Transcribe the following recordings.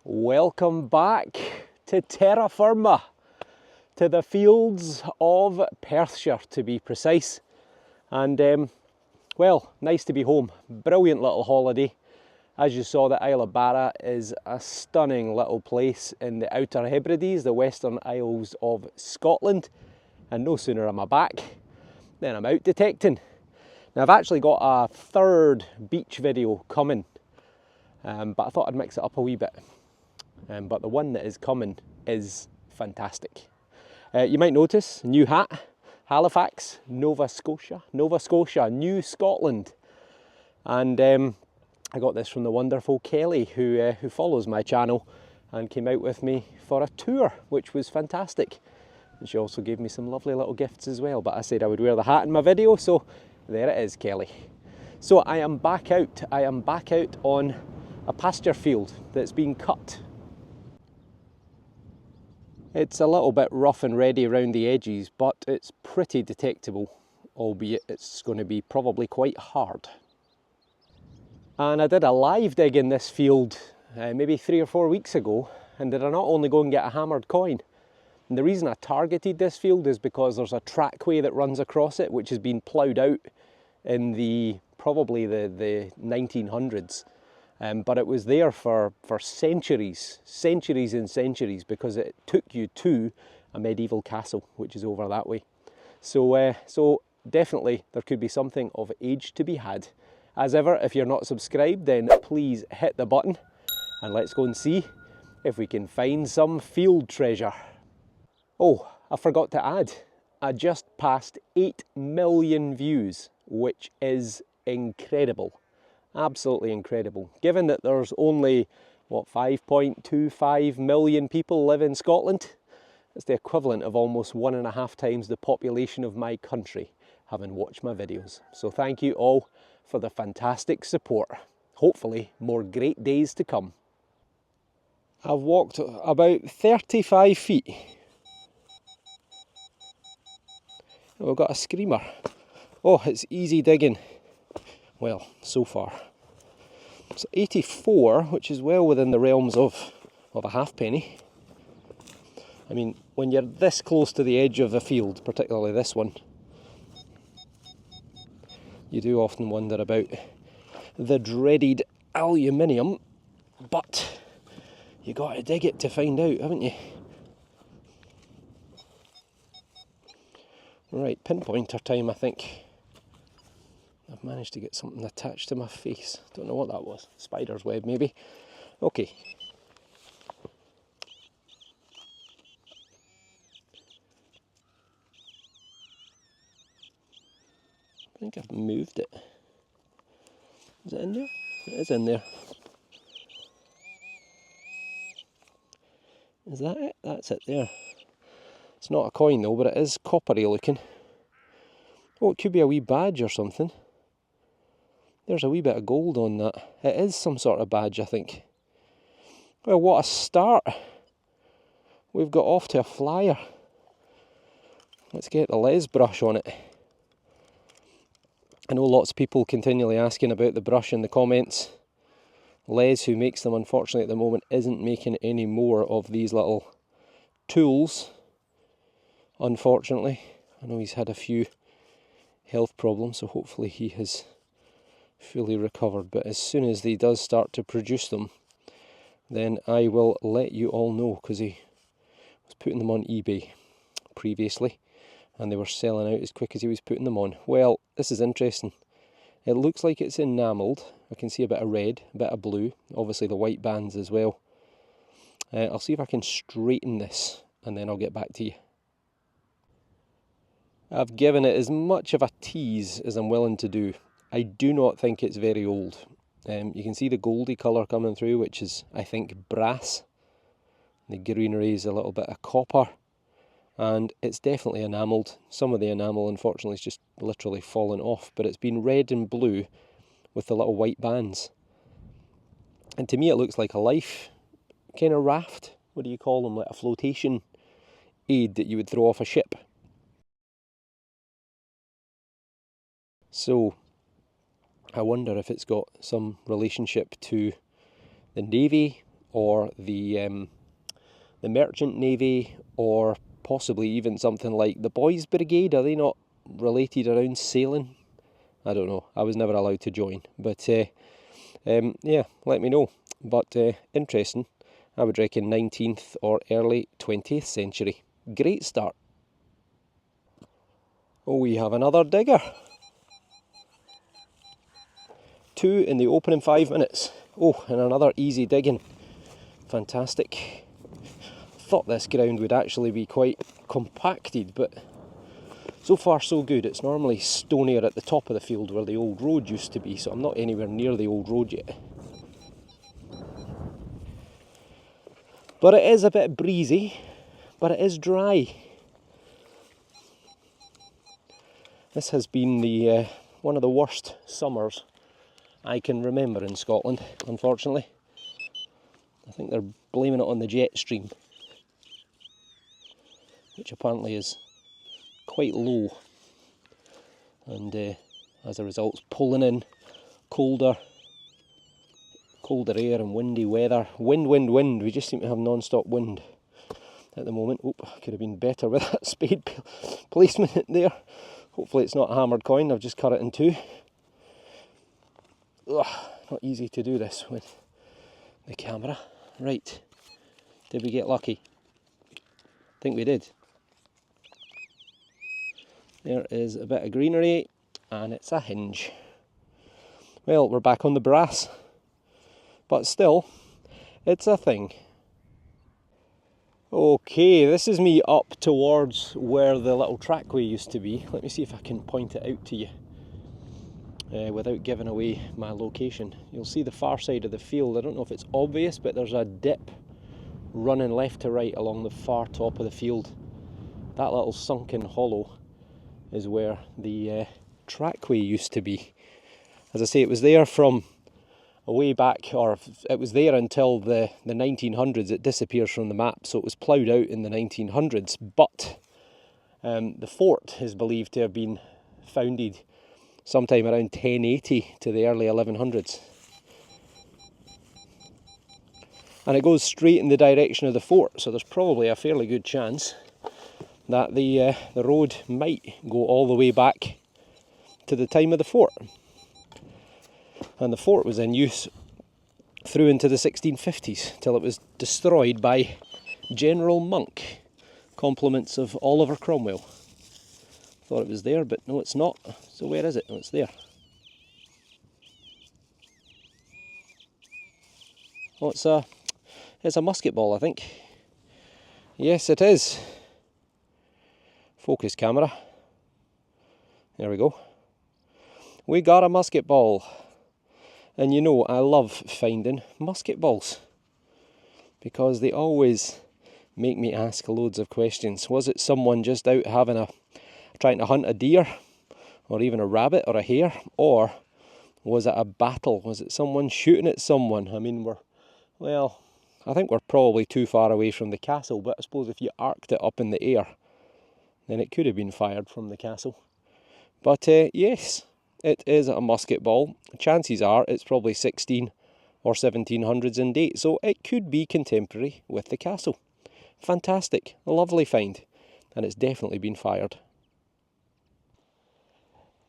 Welcome back to terra firma, to the fields of Perthshire to be precise. And well, nice to be home. Brilliant little holiday. As you saw, the Isle of Barra is a stunning little place in the Outer Hebrides, the Western Isles of Scotland. And no sooner am I back than I'm out detecting. Now I've actually got a third beach video coming, but I thought I'd mix it up a wee bit. But the one that is coming is fantastic. You might notice, new hat, Halifax, Nova Scotia, New Scotland. And I got this from the wonderful Kelly, who follows my channel and came out with me for a tour, which was fantastic. And she also gave me some lovely little gifts as well, but I said I would wear the hat in my video, so there it is, Kelly. So I am back out on a pasture field that's been cut. It's a little bit rough and ready around the edges, but it's pretty detectable, albeit it's going to be probably quite hard. And I did a live dig in this field maybe 3 or 4 weeks ago, and did I not only go and get a hammered coin. And the reason I targeted this field is because there's a trackway that runs across it, which has been ploughed out in probably the 1900s. But it was there for centuries and centuries, because it took you to a medieval castle, which is over that way. So definitely there could be something of age to be had. As ever, if you're not subscribed, then please hit the button and let's go and see if we can find some field treasure. Oh, I forgot to add, I just passed 8 million views, which is incredible. Absolutely incredible. Given that there's only, what, 5.25 million people live in Scotland, it's the equivalent of almost 1.5 times the population of my country having watched my videos. So thank you all for the fantastic support. Hopefully more great days to come. I've walked about 35 feet. And we've got a screamer. Oh, it's easy digging. Well, so far. So 84, which is well within the realms of a halfpenny. I mean, when you're this close to the edge of the field, particularly this one, you do often wonder about the dreaded aluminium, but you got to dig it to find out, haven't you? Right, pinpointer time, I think. I've managed to get something attached to my face. Don't know what that was. Spider's web, maybe. Okay. I think I've moved it. Is it in there? It is in there. Is that it? That's it there. It's not a coin though, but it is coppery looking. Oh, it could be a wee badge or something. There's a wee bit of gold on that. It is some sort of badge, I think. Well, what a start. We've got off to a flyer. Let's get the les brush on it. I know lots of people continually asking about the brush in the comments. Les, who makes them, unfortunately at the moment isn't making any more of these little tools, unfortunately. I know he's had a few health problems, so hopefully he has fully recovered, but as soon as he does start to produce them, then I will let you all know, because he was putting them on eBay previously and they were selling out as quick as he was putting them on. Well, this is interesting. It looks like it's enameled. I can see a bit of red, a bit of blue, obviously the white bands as well. I'll see if I can straighten this and then I'll get back to you. I've given it as much of a tease as I'm willing to do. I do not think it's very old. You can see the goldy colour coming through, which is, I think, brass. The greenery is a little bit of copper. And it's definitely enamelled. Some of the enamel, unfortunately, is just literally fallen off. But it's been red and blue with the little white bands. And to me it looks like a life kind of raft. What do you call them? Like a flotation aid that you would throw off a ship. So I wonder if it's got some relationship to the Navy or the Merchant Navy, or possibly even something like the Boys Brigade. Are they not related around sailing? I don't know. I was never allowed to join. But yeah, let me know. But interesting. I would reckon 19th or early 20th century. Great start. Oh, we have another digger. 2 in the opening 5 minutes. Oh, and another easy digging. Fantastic. Thought this ground would actually be quite compacted, but so far so good. It's normally stonier at the top of the field where the old road used to be, so I'm not anywhere near the old road yet. But it is a bit breezy, but it is dry. This has been the one of the worst summers I can remember in Scotland, unfortunately. I think they're blaming it on the jet stream, which apparently is quite low, and as a result it's pulling in colder air and windy weather. Wind. We just seem to have non-stop wind at the moment. Oop, could have been better with that spade placement there. Hopefully it's not a hammered coin. I've just cut it in 2. Ugh, not easy to do this with the camera. Right, did we get lucky? I think we did. There is a bit of greenery, and it's a hinge. Well, we're back on the brass, but still, it's a thing. Okay, this is me up towards where the little trackway used to be. Let me see if I can point it out to you without giving away my location. You'll see the far side of the field. I don't know if it's obvious, but there's a dip running left to right along the far top of the field. That little sunken hollow is where the trackway used to be. As I say, it was there from a way back, or it was there until the 1900s. It disappears from the map, so it was ploughed out in the 1900s. But the fort is believed to have been founded sometime around 1080 to the early 1100s. And it goes straight in the direction of the fort, so there's probably a fairly good chance that the road might go all the way back to the time of the fort. And the fort was in use through into the 1650s till it was destroyed by General Monk. Compliments of Oliver Cromwell. Thought it was there, but no, it's not. So where is it? Oh, it's there. Oh, it's a musket ball, I think. Yes, it is. Focus camera. There we go. We got a musket ball. And you know, I love finding musket balls, because they always make me ask loads of questions. Was it someone just out trying to hunt a deer, or even a rabbit or a hare? Or was it a battle? Was it someone shooting at someone? I mean, I think we're probably too far away from the castle, but I suppose if you arced it up in the air, then it could have been fired from the castle. But yes, it is a musket ball. Chances are it's probably 16 or 1700s in date, so it could be contemporary with the castle. Fantastic, a lovely find, and it's definitely been fired.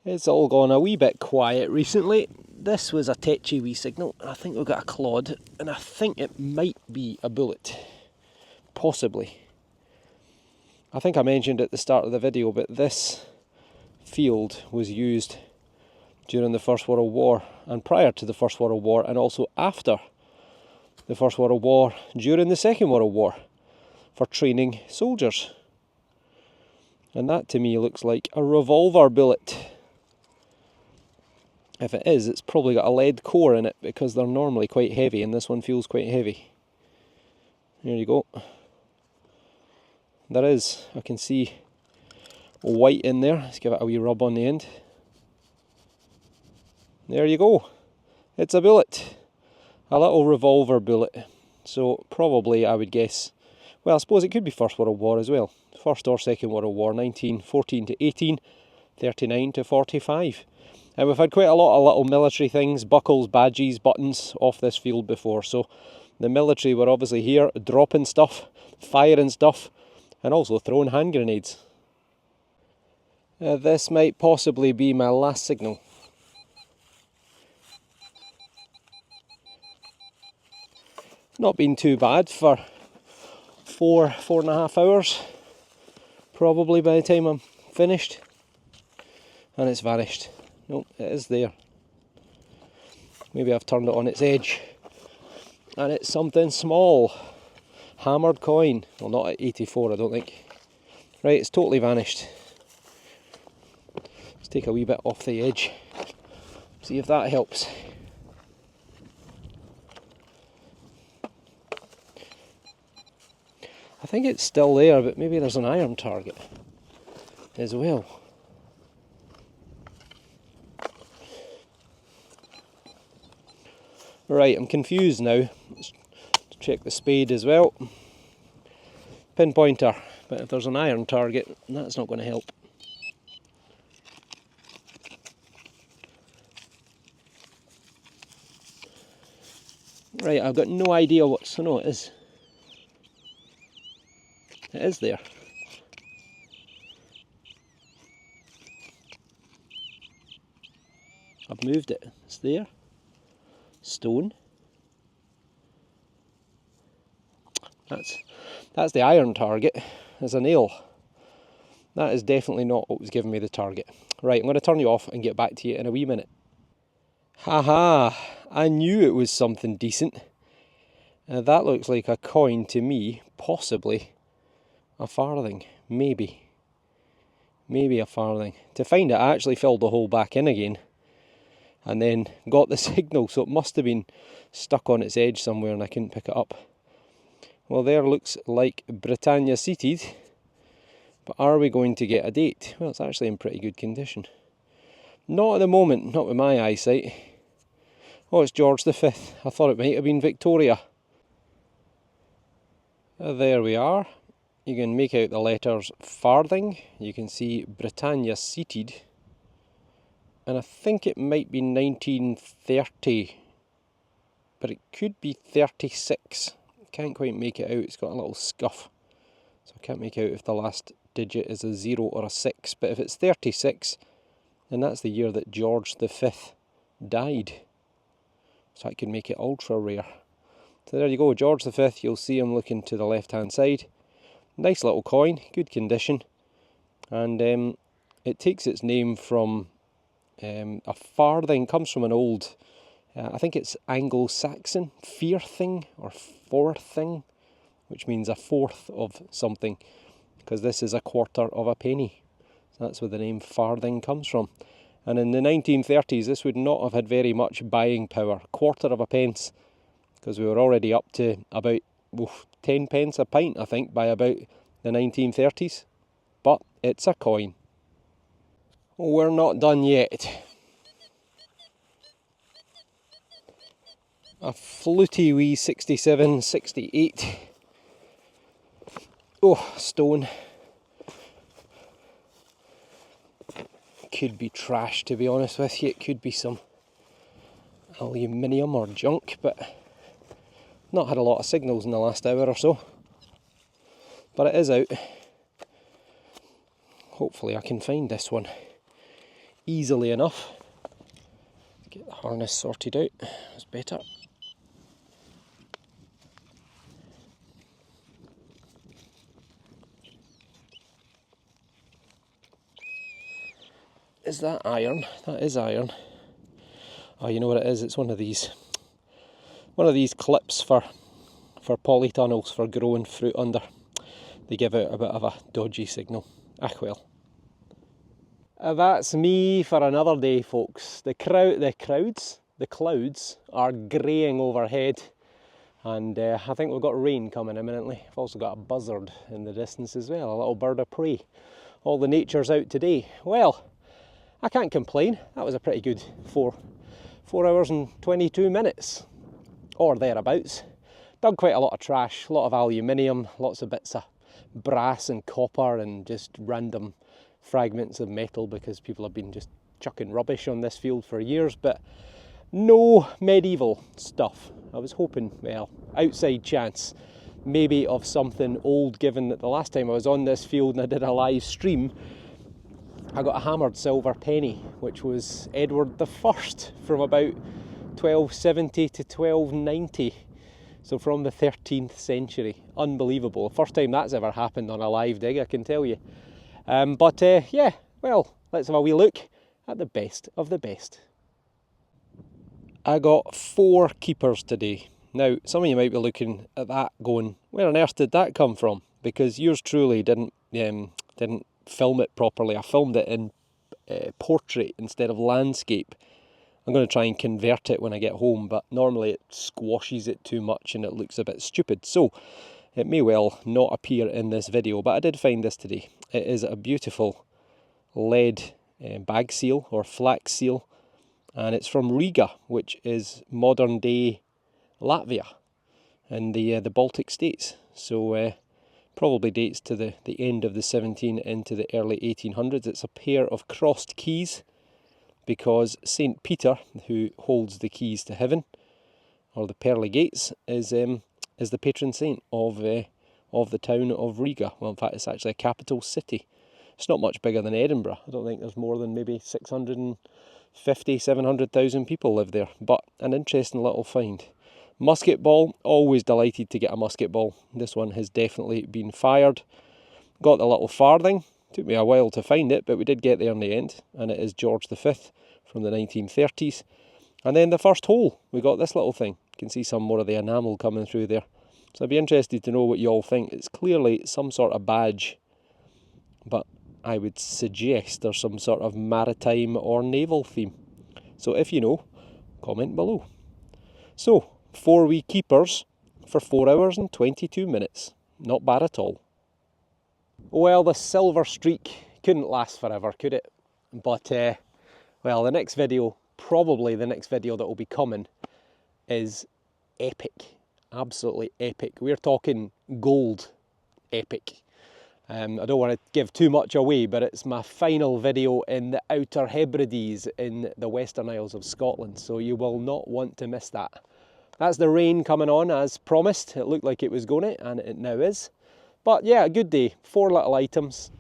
It's all gone a wee bit quiet recently. This was a tetchy wee signal. I think we've got a clod, and I think it might be a bullet. Possibly. I think I mentioned at the start of the video, but this field was used during the First World War, and prior to the First World War, and also after the First World War, during the Second World War, for training soldiers. And that to me looks like a revolver bullet. If it is, it's probably got a lead core in it, because they're normally quite heavy, and this one feels quite heavy. There you go. There is, I can see white in there. Let's give it a wee rub on the end. There you go. It's a bullet. A little revolver bullet. So probably, I would guess, well, I suppose it could be First World War as well. First or Second World War, 1914 to 18, 39 to 45. And we've had quite a lot of little military things, buckles, badges, buttons off this field before, so The military were obviously here, dropping stuff, firing stuff, and also throwing hand grenades. This might possibly be my last signal. Not been too bad for 4.5 hours, probably by the time I'm finished. And it's vanished. Nope, it is there. Maybe I've turned it on its edge. And it's something small. Hammered coin. Well, not at 84, I don't think. Right, it's totally vanished. Let's take a wee bit off the edge. See if that helps. I think it's still there, but maybe there's an iron target as well. Right, I'm confused now. Let's check the spade as well. Pinpointer, but if there's an iron target, that's not going to help. Right, I've got no idea what, so no, it is. It is there. I've moved it. It's there. Stone. That's the iron target. There's a nail. That is definitely not what was giving me the target. Right, I'm going to turn you off and get back to you in a wee minute. Haha, I knew it was something decent. That looks like a coin to me, possibly a farthing, maybe a farthing. To find it, I actually filled the hole back in again and then got the signal, so it must have been stuck on its edge somewhere and I couldn't pick it up. Well, there looks like Britannia seated, but are we going to get a date? Well, it's actually in pretty good condition. Not at the moment, not with my eyesight. Oh, it's George V. I thought it might have been Victoria. There we are. You can make out the letters farthing. You can see Britannia seated. And I think it might be 1930, but it could be 36. Can't quite make it out, it's got a little scuff. So I can't make out if the last digit is a 0 or a 6. But if it's 36, then that's the year that George V died. So I can make it ultra rare. So there you go, George V, you'll see him looking to the left hand side. Nice little coin, good condition. And it takes its name from a farthing, comes from an old, I think it's Anglo-Saxon, farthing or forthing, which means a fourth of something, because this is a quarter of a penny. So that's where the name farthing comes from. And in the 1930s, this would not have had very much buying power. Quarter of a pence, because we were already up to about 10 pence a pint, I think, by about the 1930s. But it's a coin. We're not done yet. A fluty wee 67, 68. Oh, stone. Could be trash, to be honest with you. It could be some aluminium or junk, but not had a lot of signals in the last hour or so. But it is out. Hopefully I can find this one easily enough. Get the harness sorted out. That's better. Is that iron? That is iron. Oh, you know what it is? It's one of these clips for polytunnels for growing fruit under. They give out a bit of a dodgy signal. Ah well. That's me for another day, folks. The clouds are greying overhead, and I think we've got rain coming imminently. I've also got a buzzard in the distance as well, a little bird of prey. All the nature's out today. Well, I can't complain. That was a pretty good 4 hours and 22 minutes, or thereabouts. Dug quite a lot of trash, a lot of aluminium, lots of bits of brass and copper and just random fragments of metal, because people have been just chucking rubbish on this field for years, but no medieval stuff. I was hoping, well, outside chance, maybe of something old, given that the last time I was on this field and I did a live stream, I got a hammered silver penny, which was Edward the First from about 1270 to 1290. So from the 13th century. Unbelievable. First time that's ever happened on a live dig, I can tell you. Yeah, well, let's have a wee look at the best of the best. I got 4 keepers today. Now, some of you might be looking at that going, where on earth did that come from? Because yours truly didn't film it properly. I filmed it in portrait instead of landscape. I'm going to try and convert it when I get home, but normally it squashes it too much and it looks a bit stupid. So it may well not appear in this video, but I did find this today. It is a beautiful lead bag seal or flax seal, and it's from Riga, which is modern day Latvia in the Baltic states. So probably dates to the end of the 17 into the early 1800s. It's a pair of crossed keys, because St. Peter, who holds the keys to heaven, or the pearly gates, is the patron saint of the town of Riga. Well, in fact, it's actually a capital city. It's not much bigger than Edinburgh. I don't think there's more than maybe 650, 700,000 people live there, but an interesting little find. Musket ball, always delighted to get a musket ball. This one has definitely been fired. Got the little farthing. Took me a while to find it, but we did get there in the end, and it is George V from the 1930s. And then the first hole, we got this little thing. You can see some more of the enamel coming through there. So I'd be interested to know what you all think. It's clearly some sort of badge, but I would suggest there's some sort of maritime or naval theme. So if you know, comment below. So, 4 wee keepers for 4 hours and 22 minutes. Not bad at all. Well, the silver streak couldn't last forever, could it? But, well, the next video, probably the next video that will be coming, is epic. Absolutely epic. We're talking gold epic. I don't want to give too much away, but it's my final video in the Outer Hebrides in the Western Isles of Scotland, so you will not want to miss that. That's the rain coming on as promised. It looked like it was going to, and it now is. But yeah, a good day. 4 little items.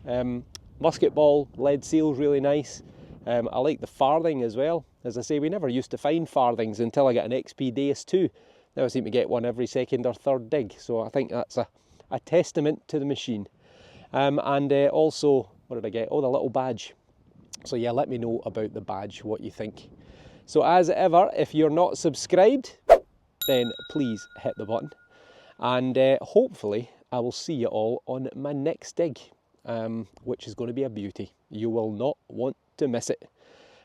Musket ball, lead seal, really nice. I like the farthing as well. As I say, we never used to find farthings until I got an XP Deus 2. Now I seem to get one every second or third dig. So I think that's a testament to the machine. And also, what did I get? Oh, the little badge. So yeah, let me know about the badge, what you think. So as ever, if you're not subscribed, then please hit the button. And hopefully I will see you all on my next dig, which is going to be a beauty. You will not want to miss it.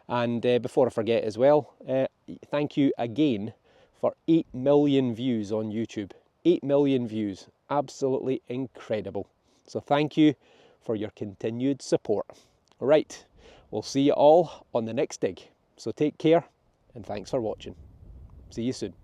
And before I forget as well, thank you again for 8 million views on YouTube. 8 million views, absolutely incredible. So thank you for your continued support. Right, we'll see you all on the next dig. So take care and thanks for watching. See you soon.